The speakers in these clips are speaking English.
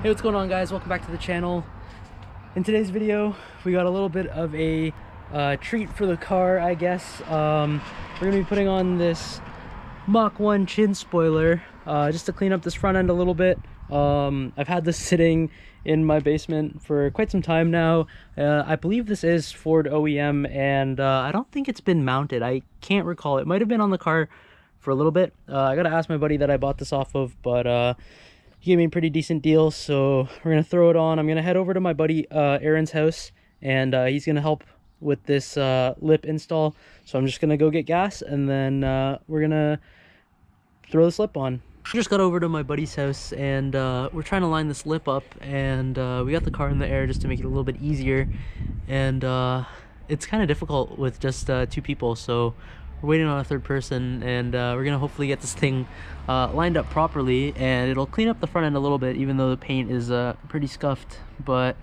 Hey, what's going on, guys? Welcome back to the channel. In today's video, we got a little bit of a treat for the car, I guess. We're gonna be putting on this Mach1 chin spoiler just to clean up this front end a little bit. I've had this sitting in my basement for quite some time now. I believe this is Ford OEM, and I don't think it's been mounted. I can't recall. It might have been on the car for a little bit. I gotta ask my buddy that I bought this off of, but he gave me a pretty decent deal, so we're gonna throw it on. I'm gonna head over to my buddy Aaron's house, and he's gonna help with this lip install. So I'm just gonna go get gas, and then we're gonna throw this lip on. I just got over to my buddy's house, and we're trying to line this lip up, and we got the car in the air just to make it a little bit easier. And it's kind of difficult with just two people, so we're waiting on a third person, and we're gonna hopefully get this thing lined up properly, and it'll clean up the front end a little bit, even though the paint is pretty scuffed, but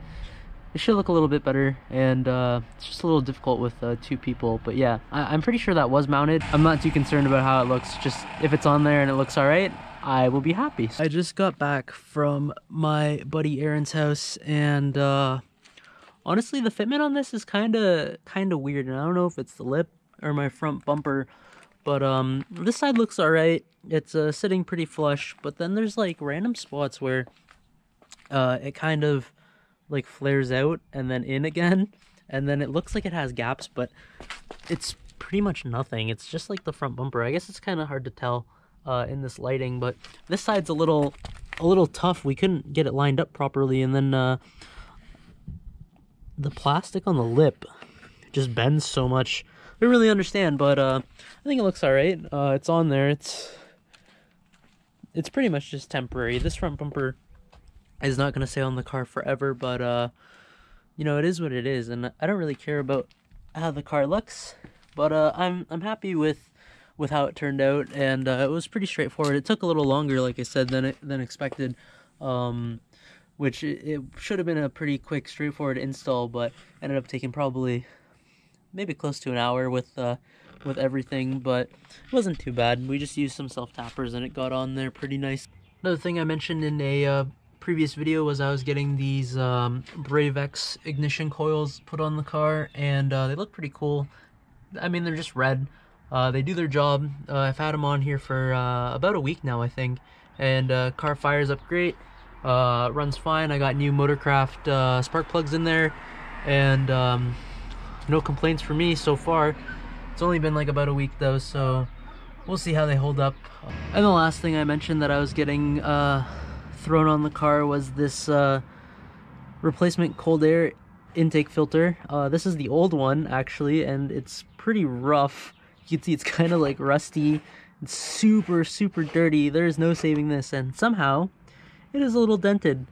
it should look a little bit better. And it's just a little difficult with two people, but yeah, I'm pretty sure that was mounted. I'm not too concerned about how it looks. Just if it's on there and it looks all right, I will be happy. I just got back from my buddy Aaron's house, and honestly, the fitment on this is kind of weird, and I don't know if it's the lip or my front bumper, but this side looks all right. It's sitting pretty flush, but then there's like random spots where it kind of like flares out and then in again, and then it looks like it has gaps, but it's pretty much nothing. It's just like the front bumper. I guess it's kind of hard to tell in this lighting, but this side's a little tough. We couldn't get it lined up properly, and then the plastic on the lip just bends so much. I don't really understand, but I think it looks all right. It's on there. It's pretty much just temporary. This front bumper is not going to stay on the car forever, but you know, it is what it is, and I don't really care about how the car looks, but I'm happy with how it turned out, and it was pretty straightforward. It took a little longer, like I said, than expected, which it should have been a pretty quick, straightforward install, but ended up taking probably maybe close to an hour with everything, but it wasn't too bad. We just used some self-tappers and it got on there pretty nice. Another thing I mentioned in a previous video was I was getting these Brave X ignition coils put on the car, and they look pretty cool. I mean, they're just red. They do their job. I've had them on here for about a week now, I think, and car fires up great. Runs fine. I got new Motorcraft spark plugs in there, and no complaints for me so far. It's only been like about a week though, so we'll see how they hold up. And the last thing I mentioned that I was getting thrown on the car was this replacement cold air intake filter. This is the old one actually, and it's pretty rough. You can see it's kind of like rusty. It's super dirty. There's no saving this, and somehow it is a little dented.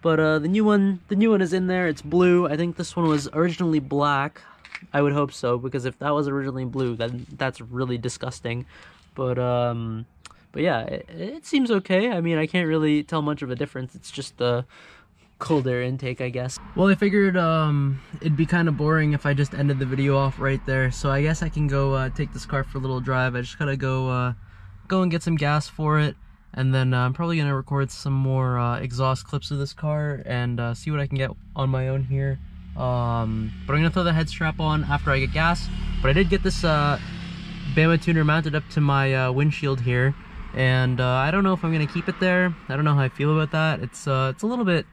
But the new one is in there. It's blue. I think this one was originally black. I would hope so, because if that was originally blue, then that's really disgusting. But yeah, it seems okay. I mean, I can't really tell much of a difference. It's just the cold air intake, I guess. Well, I figured it'd be kind of boring if I just ended the video off right there. So I guess I can go take this car for a little drive. I just gotta go and get some gas for it. And then I'm probably going to record some more exhaust clips of this car and see what I can get on my own here. But I'm going to throw the head strap on after I get gas. But I did get this Bama tuner mounted up to my windshield here. And I don't know if I'm going to keep it there. I don't know how I feel about that. It's a little bit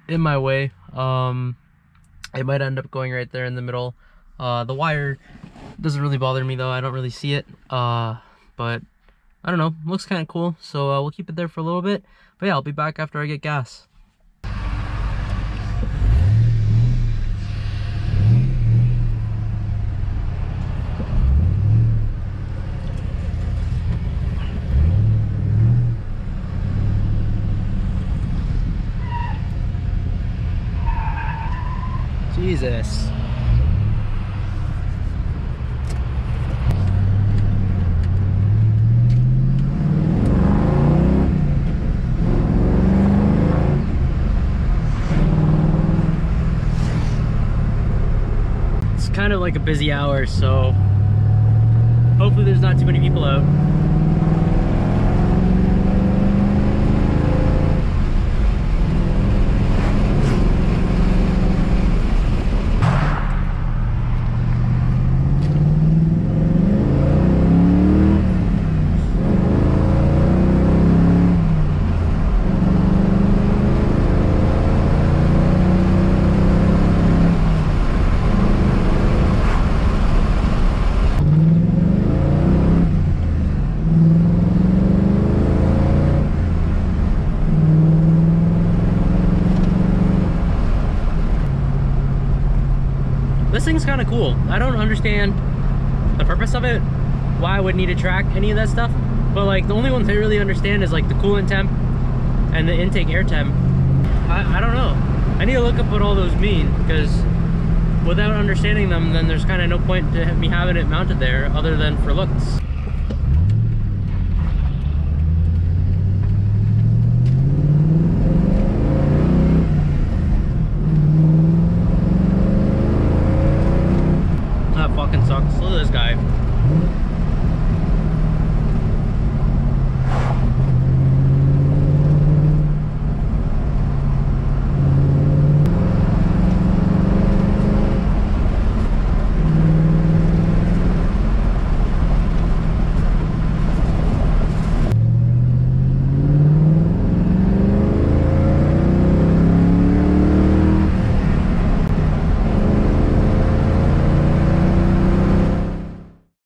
in my way. It might end up going right there in the middle. The wire doesn't really bother me though. I don't really see it. But I don't know, looks kind of cool, so we'll keep it there for a little bit. But yeah, I'll be back after I get gas. Jesus. Kind of like a busy hour, so hopefully there's not too many people out. thing's kind of cool. I don't understand the purpose of it, why I would need to track any of that stuff, but like the only ones I really understand is like the coolant temp and the intake air temp. I don't know. I need to look up what all those mean, because without understanding them, then there's kind of no point to me having it mounted there other than for looks.